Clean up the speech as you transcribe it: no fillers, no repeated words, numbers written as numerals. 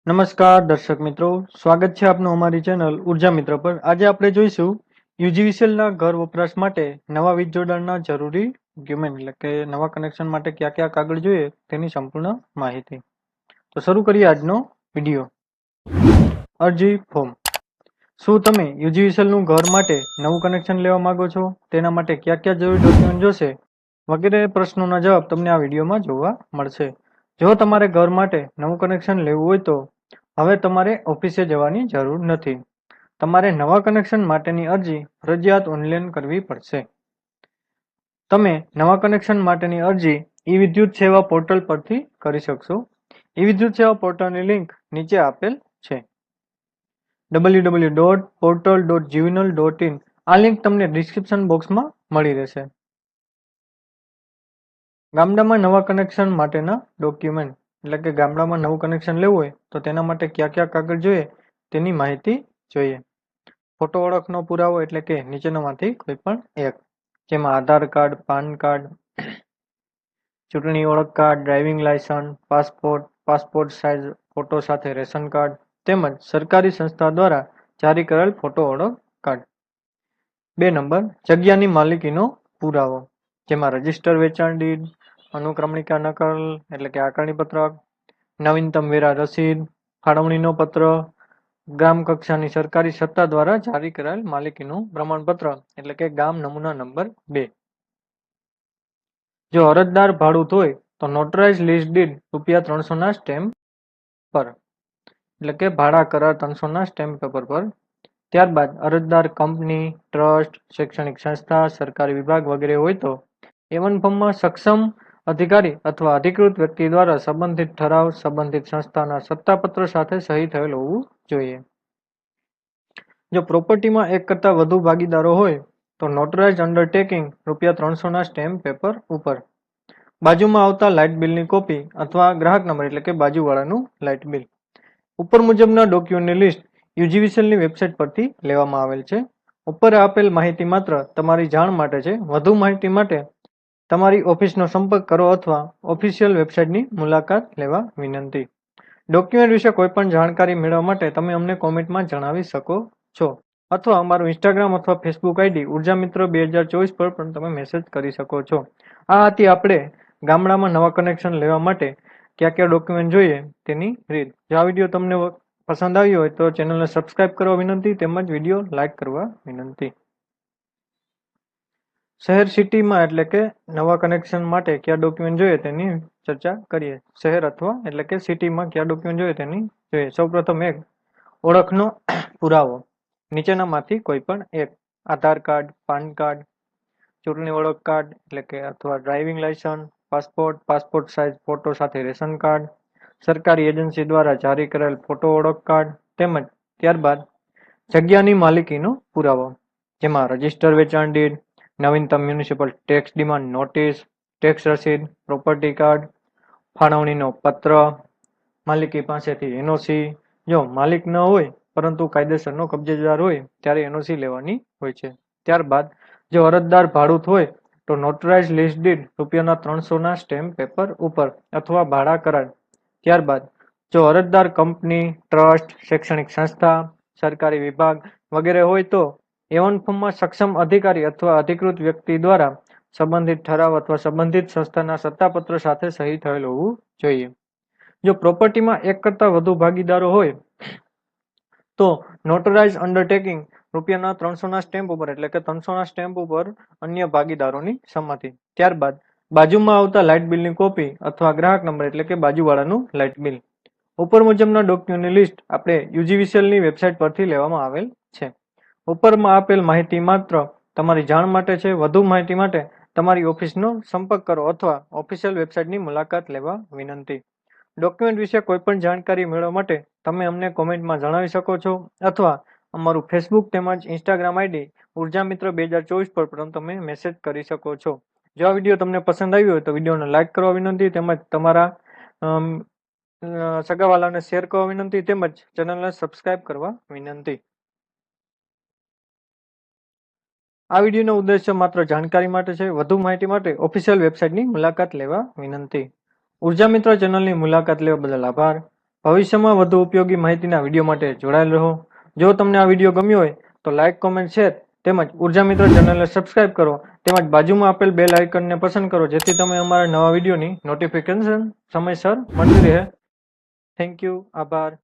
નમસ્કાર દર્શક મિત્રો, સ્વાગત છે આપનું અમારી ચેનલ ઉર્જા મિત્ર પર। આજે આપણે જોઈશું યુજીવીસીએલના ઘર વપરાશ માટે નવા વીજ જોડાણના જરૂરી ડોક્યુમેન્ટ એટલે કે નવા કનેક્શન માટે કયા કયા કાગળ જોઈએ તેની સંપૂર્ણ માહિતી। તો શરૂ કરીએ આજનો વિડીયો। અરજી ફોર્મ। શું તમે યુજીવીસીએલનું ઘર માટે નવું કનેક્શન લેવા માંગો છો? તેના માટે કયા કયા જરૂરી ડોક્યુમેન્ટ જોશે વગેરે પ્રશ્નોના જવાબ તમને આ વિડીયોમાં જોવા મળશે। જો તમારે ઘર માટે નવું કનેક્શન લેવું હોય તો હવે તમારે ઓફિસે જવાની જરૂર નથી। તમારે નવા કનેક્શન માટેની અરજી ફરજિયાત ઓનલાઈન કરવી પડશે। તમે નવા કનેક્શન માટેની અરજી ઈ વિદ્યુત સેવા પોર્ટલ પરથી કરી શકશો। ઈ વિદ્યુત સેવા પોર્ટલની લિંક નીચે આપેલ છે www.portal.gvinal.in। આ લિંક તમને ડિસ્ક્રિપ્શન બોક્સમાં મળી રહેશે। ગામડામાં નવા કનેક્શન માટેના ડોક્યુમેન્ટ એટલે કે ગામડામાં નવું કનેક્શન લેવું હોય તો તેના માટે કયા કયા કાગળ જોઈએ તેની માહિતી જોઈએ। ફોટો ઓળખનો પુરાવો એટલે કે નીચેનામાંથી કોઈ પણ એક, જેમાં આધાર કાર્ડ, પાન કાર્ડ, ચૂંટણી ઓળખ card, driving licence, passport size photo સાથે રેશન કાર્ડ તેમજ સરકારી સંસ્થા દ્વારા જારી કરેલ ફોટો ઓળખ કાર્ડ। 2 નંબર, જગ્યાની માલિકીનો પુરાવો, જેમાં રજીસ્ટર વેચાણ ડીડ, અનુક્રમણિકા નકલ એટલે કે આકારણી પત્રક, નવીનતમ વેરા રસીદ, ફાળવણીનો પત્ર, ગ્રામ કક્ષાની સરકારી સત્તા દ્વારા જારી કરાયેલ માલિકીનું પ્રમાણપત્ર એટલે કે ગામ નમૂના નંબર 2। જો અરજદાર ભાડૂત હોય તો નોટરાઇઝ લીઝ ડીડ ₹300 ના સ્ટેમ્પ પર એટલે કે ભાડા કરાર 300 ના સ્ટેમ્પ પેપર પર। ત્યારબાદ અરજદાર કંપની, ટ્રસ્ટ, શૈક્ષણિક સંસ્થા, સરકારી વિભાગ વગેરે હોય તો A1 ફોર્મમાં સક્ષમ અધિકારી અથવા અધિકૃત વ્યક્તિ દ્વારા સંબંધિત ઠરાવ સંબંધિત સંસ્થાના સત્તાપત્ર સાથે સહી થયેલ હોવું જોઈએ। જો પ્રોપર્ટીમાં એક કરતાં વધુ ભાગીદારો હોય તો નોટરાઇઝ અંડરટેકિંગ ₹300 ના સ્ટેમ્પ પેપર ઉપર। બાજુમાં આવતા લાઇટ બિલની કોપી અથવા ગ્રાહક નંબર એટલે કે બાજુવાળાનું લાઇટ બિલ। ઉપર મુજબના ડોક્યુમેન્ટની લિસ્ટ યુજીવીસીએલની વેબસાઇટ પરથી લેવામાં આવેલ છે। ઉપર આપેલ માહિતી માત્ર તમારી જાણ માટે છે। વધુ માહિતી માટે તમારી ઓફિસનો સંપર્ક કરો અથવા ઓફિશિયલ વેબસાઇટની મુલાકાત લેવા વિનંતી। ડોક્યુમેન્ટ વિશે કોઈ પણ જાણકારી મેળવવા માટે તમે અમને કોમેન્ટમાં જણાવી શકો છો અથવા અમારું ઇન્સ્ટાગ્રામ અથવા ફેસબુક આઈડી ઉર્જા મિત્ર 2024 પર પણ તમે મેસેજ કરી શકો છો। આ હતી આપણે ગામડામાં નવા કનેક્શન લેવા માટે કયા કયા ડોક્યુમેન્ટ જોઈએ તેની રીત। જો આ વિડીયો તમને પસંદ આવ્યો હોય તો ચેનલને સબસ્ક્રાઇબ કરવા વિનંતી તેમજ વિડીયો લાઇક કરવા વિનંતી। શહેર સિટીમાં એટલે કે નવા કનેક્શન માટે કયા ડોક્યુમેન્ટ જોઈએ તેની ચર્ચા કરીએ। શહેર અથવા એટલે કે સિટીમાં કયા ડોક્યુમેન્ટ જોઈએ તેની જોઈએ। સૌપ્રથમ એક, ઓળખનો પુરાવો, નીચેનામાંથી કોઈ પણ એક, આધાર કાર્ડ, પાન કાર્ડ, ચૂંટણી ઓળખ કાર્ડ એટલે કે અથવા driving licence, passport size photo સાથે રેશન કાર્ડ, સરકારી એજન્સી દ્વારા જારી કરેલ ફોટો ઓળખ કાર્ડ તેમજ ત્યારબાદ જગ્યાની માલિકીનો પુરાવો, જેમાં રજીસ્ટર વેચાણ ડીડ, નવીનતમ municipal tax demand notice, tax રસીદ, પ્રોપર્ટી કાર્ડ, ફાળવણીનો પત્ર, માલિકી પાસેથી એનઓસી। જો માલિક ન હોય પરંતુ કાયદેસરનો કબજેદાર હોય ત્યારે એનઓસી લેવાની હોય છે। ત્યારબાદ જો અરજદાર ભાડૂત હોય તો નોટરાઇઝ લીઝ ડીડ ₹300 ના સ્ટેમ્પ પેપર ઉપર અથવા ભાડા કરાર। ત્યારબાદ જો અરજદાર કંપની, ટ્રસ્ટ, શૈક્ષણિક સંસ્થા, સરકારી વિભાગ વગેરે હોય તો A1 ફોર્મમાં સક્ષમ અધિકારી અથવા અધિકૃત વ્યક્તિ દ્વારા સંબંધિત ઠરાવ અથવા સંબંધિત સંસ્થાના સત્તાપત્ર સાથે સહી થયેલ હોવું જોઈએ। જો પ્રોપર્ટીમાં એક કરતાં વધુ ભાગીદારો હોય તો નોટરાઇઝ અંડરટેકિંગ ₹300 ના સ્ટેમ્પ ઉપર એટલે કે 300 ના સ્ટેમ્પ ઉપર અન્ય ભાગીદારોની સંમતિ। ત્યારબાદ બાજુમાં આવતા લાઇટ બિલની કોપી અથવા ગ્રાહક નંબર એટલે કે બાજુવાળાનું લાઇટ બિલ। ઉપર મુજબના ડોક્યુમેન્ટની લિસ્ટ આપણે યુજીવીસીએલની વેબસાઇટ પરથી લેવામાં આવેલ છે। ઉપરમાં આપેલ માહિતી માત્ર તમારી જાણ માટે છે। વધુ માહિતી માટે તમારી ઓફિસનો સંપર્ક કરો અથવા ઓફિશિયલ વેબસાઇટની મુલાકાત લેવા વિનંતી। ડોક્યુમેન્ટ વિશે કોઈ પણ જાણકારી મેળવવા માટે તમે અમને કોમેન્ટમાં જણાવી શકો છો અથવા અમારું ફેસબુક તેમજ ઇન્સ્ટાગ્રામ આઈડી ઉર્જા મિત્ર 2024 પર પણ તમે મેસેજ કરી શકો છો। જો આ વિડીયો તમને પસંદ આવ્યો હોય તો વિડીયોને લાઇક કરવા વિનંતી તેમજ તમારા સગાવાલાને શેર કરવા વિનંતી તેમજ ચેનલને સબસ્ક્રાઇબ કરવા વિનંતી। આ વિડીયોનો ઉદ્દેશ્ય માત્ર જાણકારી માટે છે। વધુ માહિતી માટે ઓફિશિયલ વેબસાઇટની મુલાકાત લેવા વિનંતી। ઉર્જા મિત્ર ચેનલની મુલાકાત લેવા બદલ આભાર। ભવિષ્યમાં વધુ ઉપયોગી માહિતીના વિડીયો માટે જોડાયેલ રહો. જો તમને આ વિડીયો ગમ્યો હોય તો લાઇક, કોમેન્ટ, શેર તેમજ ઉર્જા મિત્ર ચેનલને સબસ્ક્રાઇબ કરો તેમજ બાજુમાં આપેલ બેલ આઇકનને પસંદ કરો જેથી તમે અમારા નવા વિડીયોની નોટિફિકેશન સમયસર મળતી રહે. Thank you. આભાર.